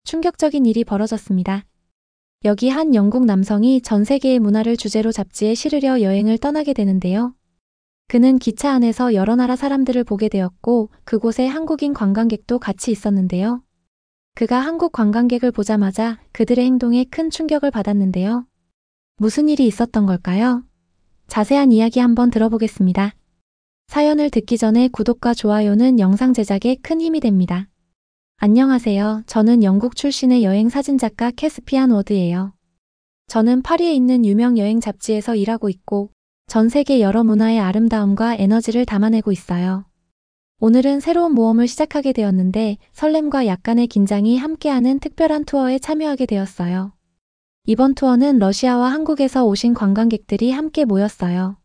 충격적인 일이 벌어졌습니다. 여기 한 영국 남성이 전 세계의 문화를 주제로 잡지에 실으려 여행을 떠나게 되는데요. 그는 기차 안에서 여러 나라 사람들을 보게 되었고 그곳에 한국인 관광객도 같이 있었는데요. 그가 한국 관광객을 보자마자 그들의 행동에 큰 충격을 받았는데요. 무슨 일이 있었던 걸까요? 자세한 이야기 한번 들어보겠습니다. 사연을 듣기 전에 구독과 좋아요는 영상 제작에 큰 힘이 됩니다. 안녕하세요. 저는 영국 출신의 여행 사진작가 캐스피안 워드예요. 저는 파리에 있는 유명 여행 잡지에서 일하고 있고 전 세계 여러 문화의 아름다움과 에너지를 담아내고 있어요. 오늘은 새로운 모험을 시작하게 되었는데 설렘과 약간의 긴장이 함께하는 특별한 투어에 참여하게 되었어요. 이번 투어는 러시아와 한국에서 오신 관광객들이 함께 모였어요.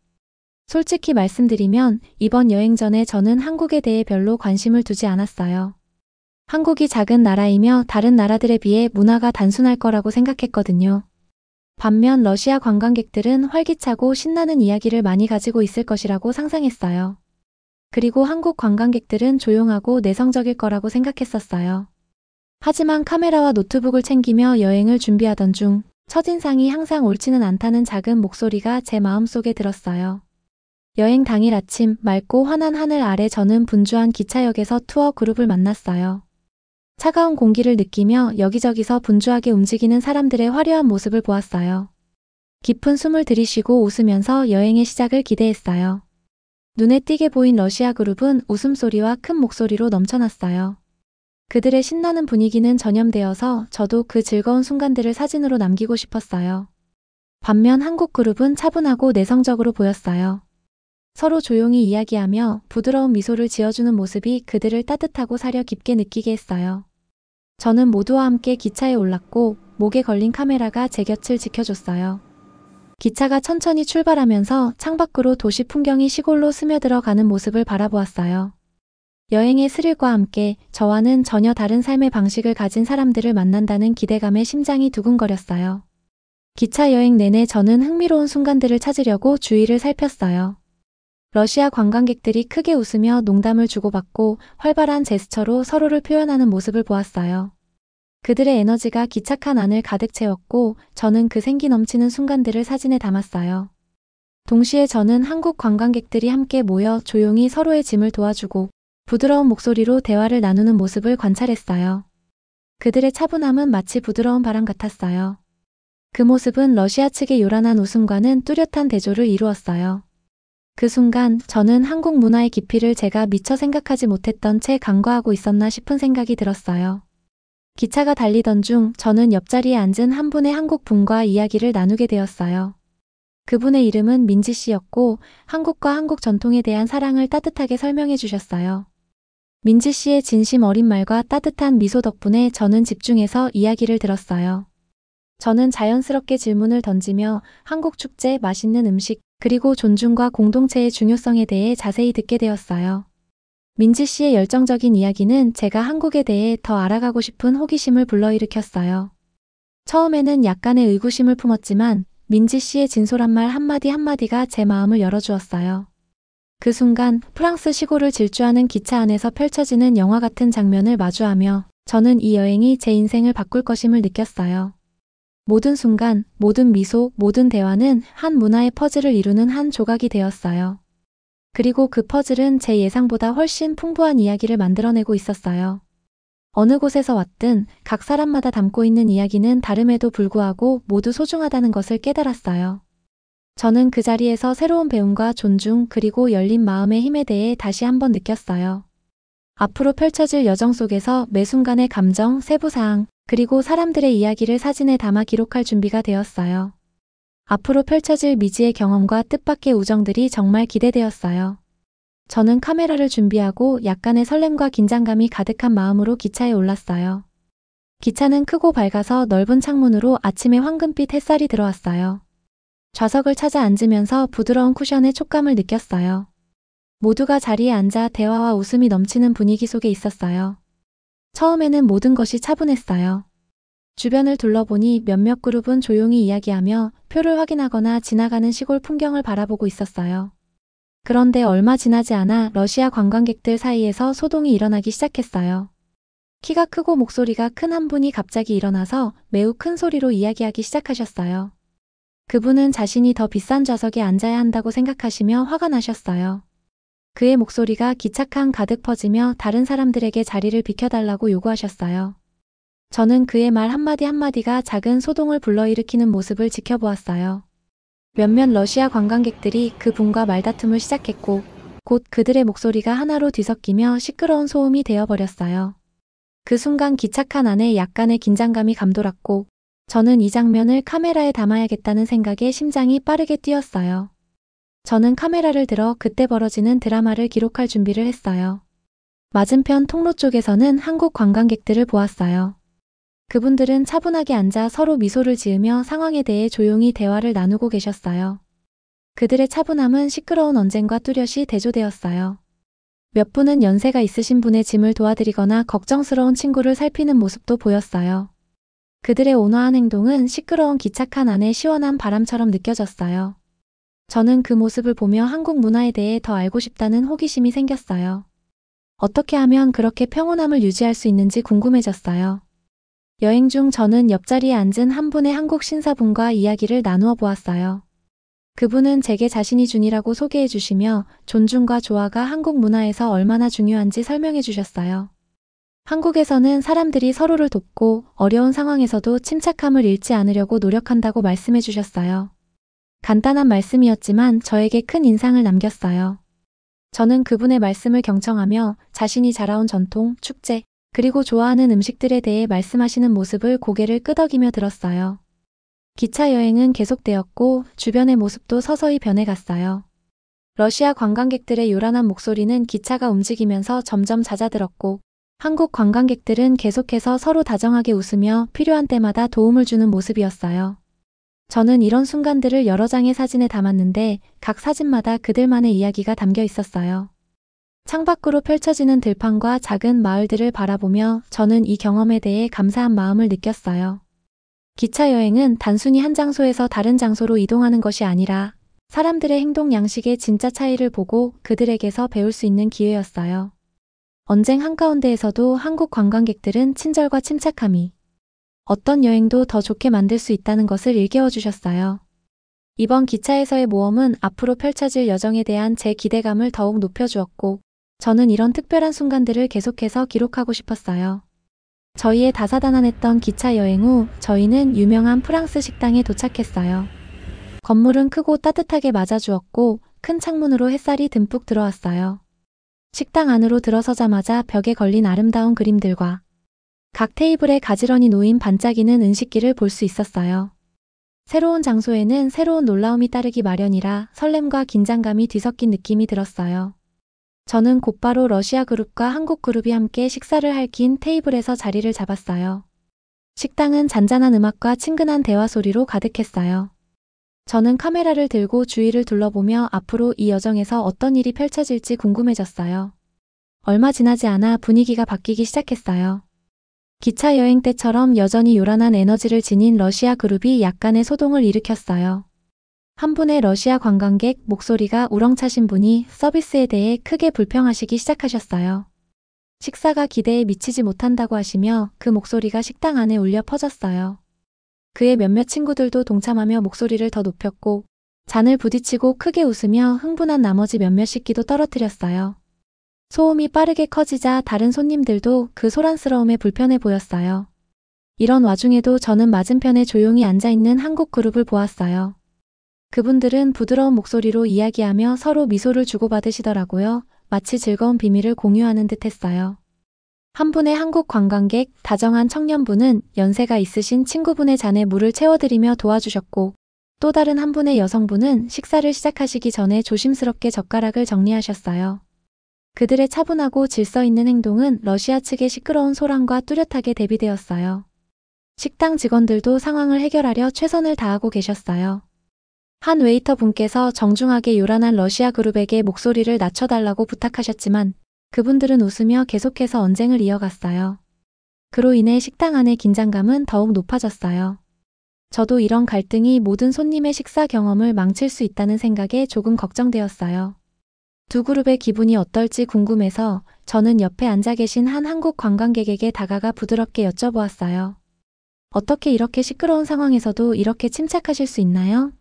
솔직히 말씀드리면 이번 여행 전에 저는 한국에 대해 별로 관심을 두지 않았어요. 한국이 작은 나라이며 다른 나라들에 비해 문화가 단순할 거라고 생각했거든요. 반면 러시아 관광객들은 활기차고 신나는 이야기를 많이 가지고 있을 것이라고 상상했어요. 그리고 한국 관광객들은 조용하고 내성적일 거라고 생각했었어요. 하지만 카메라와 노트북을 챙기며 여행을 준비하던 중 첫인상이 항상 옳지는 않다는 작은 목소리가 제 마음속에 들었어요. 여행 당일 아침 맑고 환한 하늘 아래 저는 분주한 기차역에서 투어 그룹을 만났어요. 차가운 공기를 느끼며 여기저기서 분주하게 움직이는 사람들의 화려한 모습을 보았어요. 깊은 숨을 들이쉬고 웃으면서 여행의 시작을 기대했어요. 눈에 띄게 보인 러시아 그룹은 웃음소리와 큰 목소리로 넘쳐났어요. 그들의 신나는 분위기는 전염되어서 저도 그 즐거운 순간들을 사진으로 남기고 싶었어요. 반면 한국 그룹은 차분하고 내성적으로 보였어요. 서로 조용히 이야기하며 부드러운 미소를 지어주는 모습이 그들을 따뜻하고 사려 깊게 느끼게 했어요. 저는 모두와 함께 기차에 올랐고 목에 걸린 카메라가 제 곁을 지켜줬어요. 기차가 천천히 출발하면서 창밖으로 도시 풍경이 시골로 스며들어 가는 모습을 바라보았어요. 여행의 스릴과 함께 저와는 전혀 다른 삶의 방식을 가진 사람들을 만난다는 기대감에 심장이 두근거렸어요. 기차 여행 내내 저는 흥미로운 순간들을 찾으려고 주위를 살폈어요. 러시아 관광객들이 크게 웃으며 농담을 주고받고 활발한 제스처로 서로를 표현하는 모습을 보았어요. 그들의 에너지가 기차칸 안을 가득 채웠고 저는 그 생기 넘치는 순간들을 사진에 담았어요. 동시에 저는 한국 관광객들이 함께 모여 조용히 서로의 짐을 도와주고 부드러운 목소리로 대화를 나누는 모습을 관찰했어요. 그들의 차분함은 마치 부드러운 바람 같았어요. 그 모습은 러시아 측의 요란한 웃음과는 뚜렷한 대조를 이루었어요. 그 순간 저는 한국 문화의 깊이를 제가 미처 생각하지 못했던 채 간과하고 있었나 싶은 생각이 들었어요. 기차가 달리던 중 저는 옆자리에 앉은 한 분의 한국 분과 이야기를 나누게 되었어요. 그분의 이름은 민지 씨였고 한국과 한국 전통에 대한 사랑을 따뜻하게 설명해 주셨어요. 민지 씨의 진심 어린 말과 따뜻한 미소 덕분에 저는 집중해서 이야기를 들었어요. 저는 자연스럽게 질문을 던지며 한국 축제, 맛있는 음식, 그리고 존중과 공동체의 중요성에 대해 자세히 듣게 되었어요. 민지 씨의 열정적인 이야기는 제가 한국에 대해 더 알아가고 싶은 호기심을 불러일으켰어요. 처음에는 약간의 의구심을 품었지만 민지 씨의 진솔한 말 한마디 한마디가 제 마음을 열어주었어요. 그 순간 프랑스 시골을 질주하는 기차 안에서 펼쳐지는 영화 같은 장면을 마주하며 저는 이 여행이 제 인생을 바꿀 것임을 느꼈어요. 모든 순간, 모든 미소, 모든 대화는 한 문화의 퍼즐을 이루는 한 조각이 되었어요. 그리고 그 퍼즐은 제 예상보다 훨씬 풍부한 이야기를 만들어내고 있었어요. 어느 곳에서 왔든 각 사람마다 담고 있는 이야기는 다름에도 불구하고 모두 소중하다는 것을 깨달았어요. 저는 그 자리에서 새로운 배움과 존중 그리고 열린 마음의 힘에 대해 다시 한번 느꼈어요. 앞으로 펼쳐질 여정 속에서 매 순간의 감정, 세부사항, 그리고 사람들의 이야기를 사진에 담아 기록할 준비가 되었어요. 앞으로 펼쳐질 미지의 경험과 뜻밖의 우정들이 정말 기대되었어요. 저는 카메라를 준비하고 약간의 설렘과 긴장감이 가득한 마음으로 기차에 올랐어요. 기차는 크고 밝아서 넓은 창문으로 아침의 황금빛 햇살이 들어왔어요. 좌석을 찾아 앉으면서 부드러운 쿠션의 촉감을 느꼈어요. 모두가 자리에 앉아 대화와 웃음이 넘치는 분위기 속에 있었어요. 처음에는 모든 것이 차분했어요. 주변을 둘러보니 몇몇 그룹은 조용히 이야기하며 표를 확인하거나 지나가는 시골 풍경을 바라보고 있었어요. 그런데 얼마 지나지 않아 러시아 관광객들 사이에서 소동이 일어나기 시작했어요. 키가 크고 목소리가 큰 한 분이 갑자기 일어나서 매우 큰 소리로 이야기하기 시작하셨어요. 그분은 자신이 더 비싼 좌석에 앉아야 한다고 생각하시며 화가 나셨어요. 그의 목소리가 기차 칸 가득 퍼지며 다른 사람들에게 자리를 비켜달라고 요구하셨어요. 저는 그의 말 한마디 한마디가 작은 소동을 불러일으키는 모습을 지켜보았어요. 몇몇 러시아 관광객들이 그분과 말다툼을 시작했고 곧 그들의 목소리가 하나로 뒤섞이며 시끄러운 소음이 되어버렸어요. 그 순간 기차 칸 안에 약간의 긴장감이 감돌았고 저는 이 장면을 카메라에 담아야겠다는 생각에 심장이 빠르게 뛰었어요. 저는 카메라를 들어 그때 벌어지는 드라마를 기록할 준비를 했어요. 맞은편 통로 쪽에서는 한국 관광객들을 보았어요. 그분들은 차분하게 앉아 서로 미소를 지으며 상황에 대해 조용히 대화를 나누고 계셨어요. 그들의 차분함은 시끄러운 언쟁과 뚜렷이 대조되었어요. 몇 분은 연세가 있으신 분의 짐을 도와드리거나 걱정스러운 친구를 살피는 모습도 보였어요. 그들의 온화한 행동은 시끄러운 기차 칸 안에 시원한 바람처럼 느껴졌어요. 저는 그 모습을 보며 한국 문화에 대해 더 알고 싶다는 호기심이 생겼어요. 어떻게 하면 그렇게 평온함을 유지할 수 있는지 궁금해졌어요. 여행 중 저는 옆자리에 앉은 한 분의 한국 신사분과 이야기를 나누어 보았어요. 그분은 제게 자신이 준이라고 소개해 주시며 존중과 조화가 한국 문화에서 얼마나 중요한지 설명해 주셨어요. 한국에서는 사람들이 서로를 돕고 어려운 상황에서도 침착함을 잃지 않으려고 노력한다고 말씀해 주셨어요. 간단한 말씀이었지만 저에게 큰 인상을 남겼어요. 저는 그분의 말씀을 경청하며 자신이 자라온 전통, 축제, 그리고 좋아하는 음식들에 대해 말씀하시는 모습을 고개를 끄덕이며 들었어요. 기차 여행은 계속되었고 주변의 모습도 서서히 변해갔어요. 러시아 관광객들의 요란한 목소리는 기차가 움직이면서 점점 잦아들었고 한국 관광객들은 계속해서 서로 다정하게 웃으며 필요한 때마다 도움을 주는 모습이었어요. 저는 이런 순간들을 여러 장의 사진에 담았는데 각 사진마다 그들만의 이야기가 담겨 있었어요. 창밖으로 펼쳐지는 들판과 작은 마을들을 바라보며 저는 이 경험에 대해 감사한 마음을 느꼈어요. 기차 여행은 단순히 한 장소에서 다른 장소로 이동하는 것이 아니라 사람들의 행동 양식의 진짜 차이를 보고 그들에게서 배울 수 있는 기회였어요. 언쟁 한가운데에서도 한국 관광객들은 친절과 침착함이 어떤 여행도 더 좋게 만들 수 있다는 것을 일깨워 주셨어요. 이번 기차에서의 모험은 앞으로 펼쳐질 여정에 대한 제 기대감을 더욱 높여주었고 저는 이런 특별한 순간들을 계속해서 기록하고 싶었어요. 저희의 다사다난했던 기차 여행 후 저희는 유명한 프랑스 식당에 도착했어요. 건물은 크고 따뜻하게 맞아주었고 큰 창문으로 햇살이 듬뿍 들어왔어요. 식당 안으로 들어서자마자 벽에 걸린 아름다운 그림들과 각 테이블에 가지런히 놓인 반짝이는 은식기를 볼 수 있었어요. 새로운 장소에는 새로운 놀라움이 따르기 마련이라 설렘과 긴장감이 뒤섞인 느낌이 들었어요. 저는 곧바로 러시아 그룹과 한국 그룹이 함께 식사를 할 긴 테이블에서 자리를 잡았어요. 식당은 잔잔한 음악과 친근한 대화 소리로 가득했어요. 저는 카메라를 들고 주위를 둘러보며 앞으로 이 여정에서 어떤 일이 펼쳐질지 궁금해졌어요. 얼마 지나지 않아 분위기가 바뀌기 시작했어요. 기차 여행 때처럼 여전히 요란한 에너지를 지닌 러시아 그룹이 약간의 소동을 일으켰어요. 한 분의 러시아 관광객 목소리가 우렁차신 분이 서비스에 대해 크게 불평하시기 시작하셨어요. 식사가 기대에 미치지 못한다고 하시며 그 목소리가 식당 안에 울려 퍼졌어요. 그의 몇몇 친구들도 동참하며 목소리를 더 높였고 잔을 부딪히고 크게 웃으며 흥분한 나머지 몇몇 식기도 떨어뜨렸어요. 소음이 빠르게 커지자 다른 손님들도 그 소란스러움에 불편해 보였어요. 이런 와중에도 저는 맞은편에 조용히 앉아있는 한국 그룹을 보았어요. 그분들은 부드러운 목소리로 이야기하며 서로 미소를 주고받으시더라고요. 마치 즐거운 비밀을 공유하는 듯 했어요. 한 분의 한국 관광객, 다정한 청년분은 연세가 있으신 친구분의 잔에 물을 채워드리며 도와주셨고 또 다른 한 분의 여성분은 식사를 시작하시기 전에 조심스럽게 젓가락을 정리하셨어요. 그들의 차분하고 질서 있는 행동은 러시아 측의 시끄러운 소란과 뚜렷하게 대비되었어요. 식당 직원들도 상황을 해결하려 최선을 다하고 계셨어요. 한 웨이터 분께서 정중하게 요란한 러시아 그룹에게 목소리를 낮춰달라고 부탁하셨지만 그분들은 웃으며 계속해서 언쟁을 이어갔어요. 그로 인해 식당 안의 긴장감은 더욱 높아졌어요. 저도 이런 갈등이 모든 손님의 식사 경험을 망칠 수 있다는 생각에 조금 걱정되었어요. 두 그룹의 기분이 어떨지 궁금해서 저는 옆에 앉아 계신 한 한국 관광객에게 다가가 부드럽게 여쭤보았어요. 어떻게 이렇게 시끄러운 상황에서도 이렇게 침착하실 수 있나요?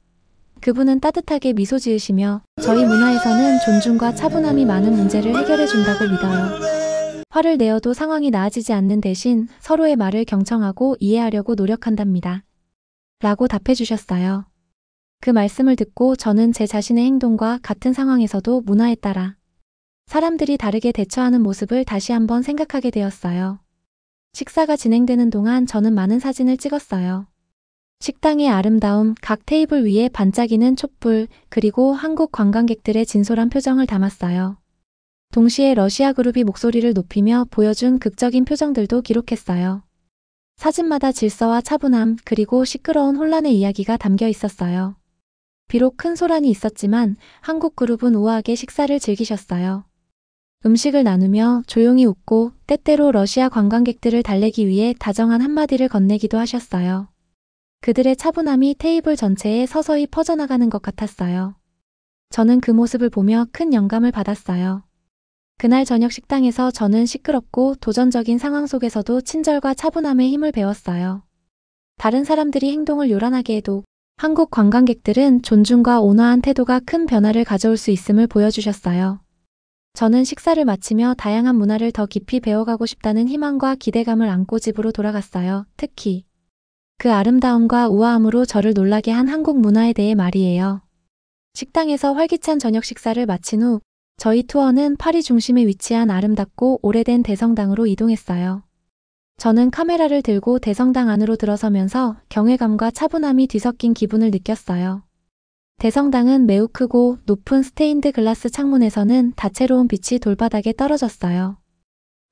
그분은 따뜻하게 미소 지으시며 저희 문화에서는 존중과 차분함이 많은 문제를 해결해 준다고 믿어요. 화를 내어도 상황이 나아지지 않는 대신 서로의 말을 경청하고 이해하려고 노력한답니다. 라고 답해 주셨어요. 그 말씀을 듣고 저는 제 자신의 행동과 같은 상황에서도 문화에 따라 사람들이 다르게 대처하는 모습을 다시 한번 생각하게 되었어요. 식사가 진행되는 동안 저는 많은 사진을 찍었어요. 식당의 아름다움, 각 테이블 위에 반짝이는 촛불, 그리고 한국 관광객들의 진솔한 표정을 담았어요. 동시에 러시아 그룹이 목소리를 높이며 보여준 극적인 표정들도 기록했어요. 사진마다 질서와 차분함, 그리고 시끄러운 혼란의 이야기가 담겨 있었어요. 비록 큰 소란이 있었지만 한국 그룹은 우아하게 식사를 즐기셨어요. 음식을 나누며 조용히 웃고 때때로 러시아 관광객들을 달래기 위해 다정한 한마디를 건네기도 하셨어요. 그들의 차분함이 테이블 전체에 서서히 퍼져나가는 것 같았어요. 저는 그 모습을 보며 큰 영감을 받았어요. 그날 저녁 식당에서 저는 시끄럽고 도전적인 상황 속에서도 친절과 차분함의 힘을 배웠어요. 다른 사람들이 행동을 요란하게 해도 한국 관광객들은 존중과 온화한 태도가 큰 변화를 가져올 수 있음을 보여주셨어요. 저는 식사를 마치며 다양한 문화를 더 깊이 배워가고 싶다는 희망과 기대감을 안고 집으로 돌아갔어요. 특히 그 아름다움과 우아함으로 저를 놀라게 한 한국 문화에 대해 말이에요. 식당에서 활기찬 저녁 식사를 마친 후 저희 투어는 파리 중심에 위치한 아름답고 오래된 대성당으로 이동했어요. 저는 카메라를 들고 대성당 안으로 들어서면서 경외감과 차분함이 뒤섞인 기분을 느꼈어요. 대성당은 매우 크고 높은 스테인드 글라스 창문에서는 다채로운 빛이 돌바닥에 떨어졌어요.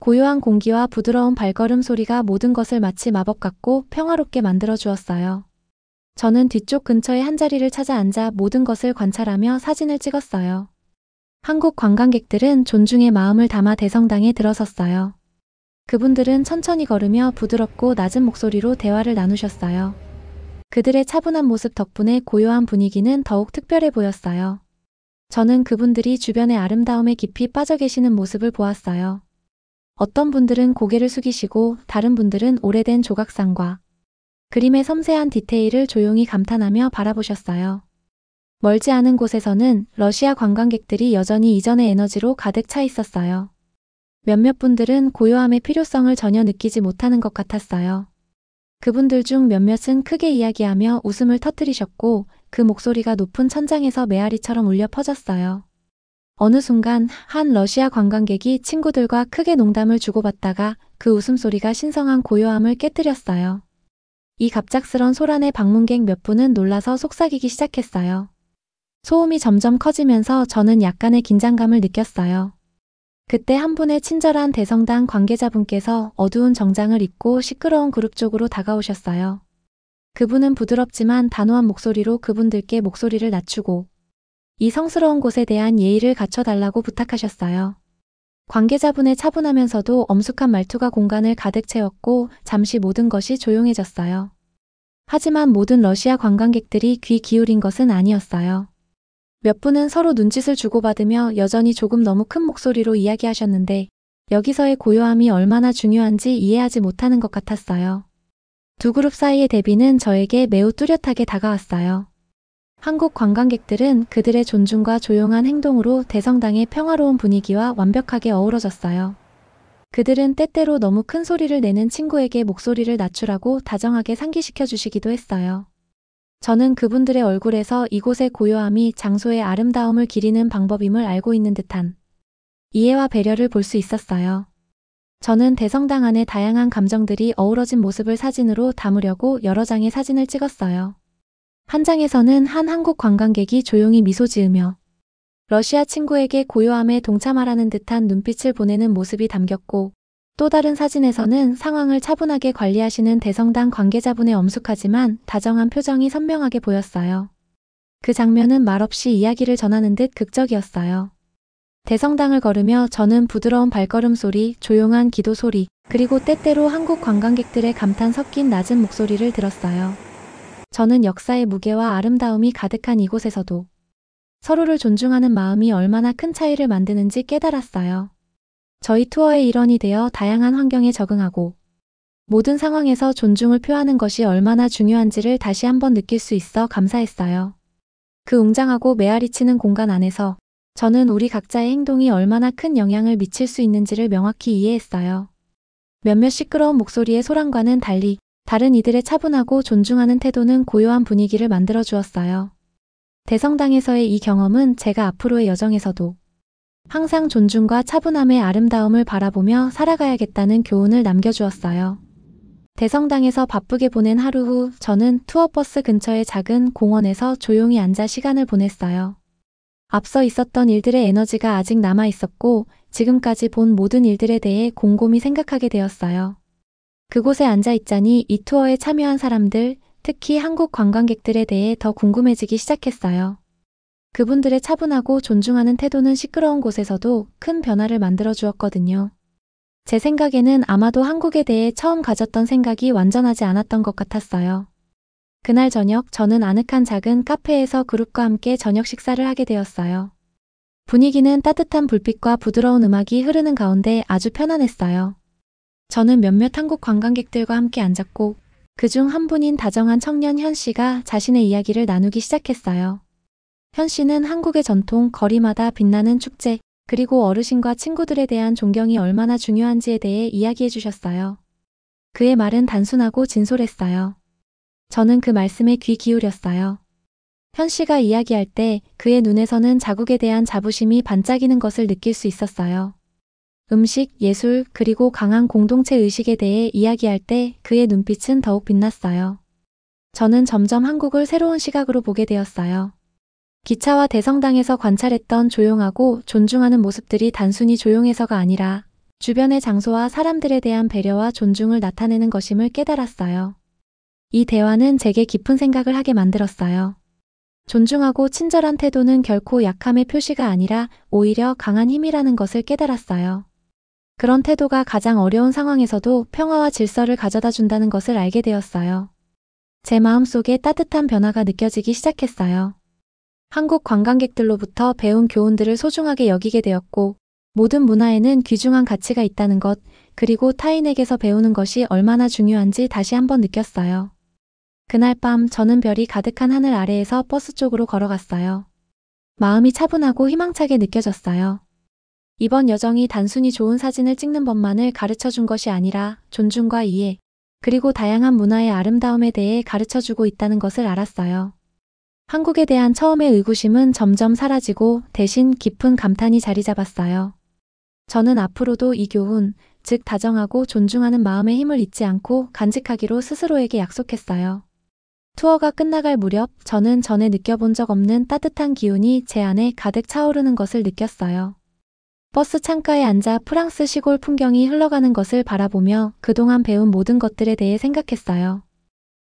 고요한 공기와 부드러운 발걸음 소리가 모든 것을 마치 마법 같고 평화롭게 만들어 주었어요. 저는 뒤쪽 근처의 한자리를 찾아 앉아 모든 것을 관찰하며 사진을 찍었어요. 한국 관광객들은 존중의 마음을 담아 대성당에 들어섰어요. 그분들은 천천히 걸으며 부드럽고 낮은 목소리로 대화를 나누셨어요. 그들의 차분한 모습 덕분에 고요한 분위기는 더욱 특별해 보였어요. 저는 그분들이 주변의 아름다움에 깊이 빠져 계시는 모습을 보았어요. 어떤 분들은 고개를 숙이시고 다른 분들은 오래된 조각상과 그림의 섬세한 디테일을 조용히 감탄하며 바라보셨어요. 멀지 않은 곳에서는 러시아 관광객들이 여전히 이전의 에너지로 가득 차 있었어요. 몇몇 분들은 고요함의 필요성을 전혀 느끼지 못하는 것 같았어요. 그분들 중 몇몇은 크게 이야기하며 웃음을 터뜨리셨고 그 목소리가 높은 천장에서 메아리처럼 울려 퍼졌어요. 어느 순간 한 러시아 관광객이 친구들과 크게 농담을 주고받다가 그 웃음소리가 신성한 고요함을 깨뜨렸어요. 이 갑작스런 소란에 방문객 몇 분은 놀라서 속삭이기 시작했어요. 소음이 점점 커지면서 저는 약간의 긴장감을 느꼈어요. 그때 한 분의 친절한 대성당 관계자분께서 어두운 정장을 입고 시끄러운 그룹 쪽으로 다가오셨어요. 그분은 부드럽지만 단호한 목소리로 그분들께 목소리를 낮추고 이 성스러운 곳에 대한 예의를 갖춰달라고 부탁하셨어요. 관계자분의 차분하면서도 엄숙한 말투가 공간을 가득 채웠고 잠시 모든 것이 조용해졌어요. 하지만 모든 러시아 관광객들이 귀 기울인 것은 아니었어요. 몇 분은 서로 눈짓을 주고받으며 여전히 조금 너무 큰 목소리로 이야기하셨는데 여기서의 고요함이 얼마나 중요한지 이해하지 못하는 것 같았어요. 두 그룹 사이의 대비는 저에게 매우 뚜렷하게 다가왔어요. 한국 관광객들은 그들의 존중과 조용한 행동으로 대성당의 평화로운 분위기와 완벽하게 어우러졌어요. 그들은 때때로 너무 큰 소리를 내는 친구에게 목소리를 낮추라고 다정하게 상기시켜 주시기도 했어요. 저는 그분들의 얼굴에서 이곳의 고요함이 장소의 아름다움을 기리는 방법임을 알고 있는 듯한 이해와 배려를 볼 수 있었어요. 저는 대성당 안의 다양한 감정들이 어우러진 모습을 사진으로 담으려고 여러 장의 사진을 찍었어요. 한 장에서는 한 한국 관광객이 조용히 미소 지으며 러시아 친구에게 고요함에 동참하라는 듯한 눈빛을 보내는 모습이 담겼고 또 다른 사진에서는 상황을 차분하게 관리하시는 대성당 관계자분의 엄숙하지만 다정한 표정이 선명하게 보였어요. 그 장면은 말없이 이야기를 전하는 듯 극적이었어요. 대성당을 걸으며 저는 부드러운 발걸음 소리, 조용한 기도 소리, 그리고 때때로 한국 관광객들의 감탄 섞인 낮은 목소리를 들었어요. 저는 역사의 무게와 아름다움이 가득한 이곳에서도 서로를 존중하는 마음이 얼마나 큰 차이를 만드는지 깨달았어요. 저희 투어의 일원이 되어 다양한 환경에 적응하고 모든 상황에서 존중을 표하는 것이 얼마나 중요한지를 다시 한번 느낄 수 있어 감사했어요. 그 웅장하고 메아리치는 공간 안에서 저는 우리 각자의 행동이 얼마나 큰 영향을 미칠 수 있는지를 명확히 이해했어요. 몇몇 시끄러운 목소리의 소란과는 달리 다른 이들의 차분하고 존중하는 태도는 고요한 분위기를 만들어 주었어요. 대성당에서의 이 경험은 제가 앞으로의 여정에서도 항상 존중과 차분함의 아름다움을 바라보며 살아가야겠다는 교훈을 남겨주었어요. 대성당에서 바쁘게 보낸 하루 후 저는 투어버스 근처의 작은 공원에서 조용히 앉아 시간을 보냈어요. 앞서 있었던 일들의 에너지가 아직 남아 있었고 지금까지 본 모든 일들에 대해 곰곰이 생각하게 되었어요. 그곳에 앉아 있자니 이 투어에 참여한 사람들, 특히 한국 관광객들에 대해 더 궁금해지기 시작했어요. 그분들의 차분하고 존중하는 태도는 시끄러운 곳에서도 큰 변화를 만들어 주었거든요. 제 생각에는 아마도 한국에 대해 처음 가졌던 생각이 완전하지 않았던 것 같았어요. 그날 저녁 저는 아늑한 작은 카페에서 그룹과 함께 저녁 식사를 하게 되었어요. 분위기는 따뜻한 불빛과 부드러운 음악이 흐르는 가운데 아주 편안했어요. 저는 몇몇 한국 관광객들과 함께 앉았고 그중 한 분인 다정한 청년 현 씨가 자신의 이야기를 나누기 시작했어요. 현 씨는 한국의 전통, 거리마다 빛나는 축제, 그리고 어르신과 친구들에 대한 존경이 얼마나 중요한지에 대해 이야기해 주셨어요. 그의 말은 단순하고 진솔했어요. 저는 그 말씀에 귀 기울였어요. 현 씨가 이야기할 때 그의 눈에서는 자국에 대한 자부심이 반짝이는 것을 느낄 수 있었어요. 음식, 예술, 그리고 강한 공동체 의식에 대해 이야기할 때 그의 눈빛은 더욱 빛났어요. 저는 점점 한국을 새로운 시각으로 보게 되었어요. 기차와 대성당에서 관찰했던 조용하고 존중하는 모습들이 단순히 조용해서가 아니라 주변의 장소와 사람들에 대한 배려와 존중을 나타내는 것임을 깨달았어요. 이 대화는 제게 깊은 생각을 하게 만들었어요. 존중하고 친절한 태도는 결코 약함의 표시가 아니라 오히려 강한 힘이라는 것을 깨달았어요. 그런 태도가 가장 어려운 상황에서도 평화와 질서를 가져다 준다는 것을 알게 되었어요. 제 마음속에 따뜻한 변화가 느껴지기 시작했어요. 한국 관광객들로부터 배운 교훈들을 소중하게 여기게 되었고 모든 문화에는 귀중한 가치가 있다는 것, 그리고 타인에게서 배우는 것이 얼마나 중요한지 다시 한번 느꼈어요. 그날 밤 저는 별이 가득한 하늘 아래에서 버스 쪽으로 걸어갔어요. 마음이 차분하고 희망차게 느껴졌어요. 이번 여정이 단순히 좋은 사진을 찍는 법만을 가르쳐 준 것이 아니라 존중과 이해, 그리고 다양한 문화의 아름다움에 대해 가르쳐 주고 있다는 것을 알았어요. 한국에 대한 처음의 의구심은 점점 사라지고 대신 깊은 감탄이 자리 잡았어요. 저는 앞으로도 이 교훈, 즉 다정하고 존중하는 마음의 힘을 잊지 않고 간직하기로 스스로에게 약속했어요. 투어가 끝나갈 무렵 저는 전에 느껴본 적 없는 따뜻한 기운이 제 안에 가득 차오르는 것을 느꼈어요. 버스 창가에 앉아 프랑스 시골 풍경이 흘러가는 것을 바라보며 그동안 배운 모든 것들에 대해 생각했어요.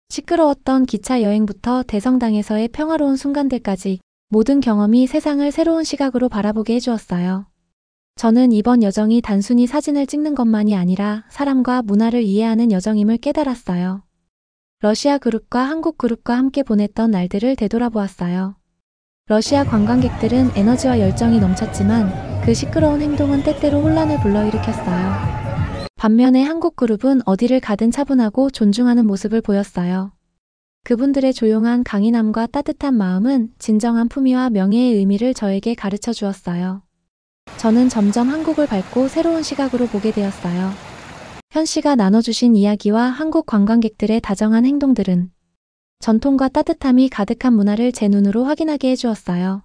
시끄러웠던 기차 여행부터 대성당에서의 평화로운 순간들까지 모든 경험이 세상을 새로운 시각으로 바라보게 해주었어요. 저는 이번 여정이 단순히 사진을 찍는 것만이 아니라 사람과 문화를 이해하는 여정임을 깨달았어요. 러시아 그룹과 한국 그룹과 함께 보냈던 날들을 되돌아보았어요. 러시아 관광객들은 에너지와 열정이 넘쳤지만 그 시끄러운 행동은 때때로 혼란을 불러일으켰어요. 반면에 한국 그룹은 어디를 가든 차분하고 존중하는 모습을 보였어요. 그분들의 조용한 강인함과 따뜻한 마음은 진정한 품위와 명예의 의미를 저에게 가르쳐 주었어요. 저는 점점 한국을 밝고 새로운 시각으로 보게 되었어요. 현 씨가 나눠주신 이야기와 한국 관광객들의 다정한 행동들은 전통과 따뜻함이 가득한 문화를 제 눈으로 확인하게 해주었어요.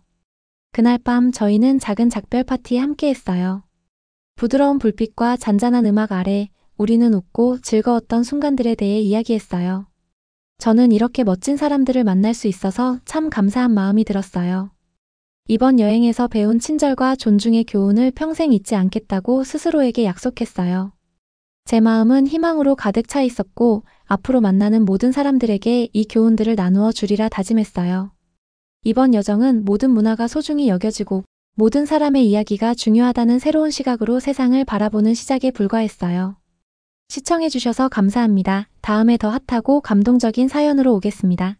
그날 밤 저희는 작은 작별 파티에 함께했어요. 부드러운 불빛과 잔잔한 음악 아래 우리는 웃고 즐거웠던 순간들에 대해 이야기했어요. 저는 이렇게 멋진 사람들을 만날 수 있어서 참 감사한 마음이 들었어요. 이번 여행에서 배운 친절과 존중의 교훈을 평생 잊지 않겠다고 스스로에게 약속했어요. 제 마음은 희망으로 가득 차 있었고 앞으로 만나는 모든 사람들에게 이 교훈들을 나누어 주리라 다짐했어요. 이번 여정은 모든 문화가 소중히 여겨지고 모든 사람의 이야기가 중요하다는 새로운 시각으로 세상을 바라보는 시작에 불과했어요. 시청해주셔서 감사합니다. 다음에 더 핫하고 감동적인 사연으로 오겠습니다.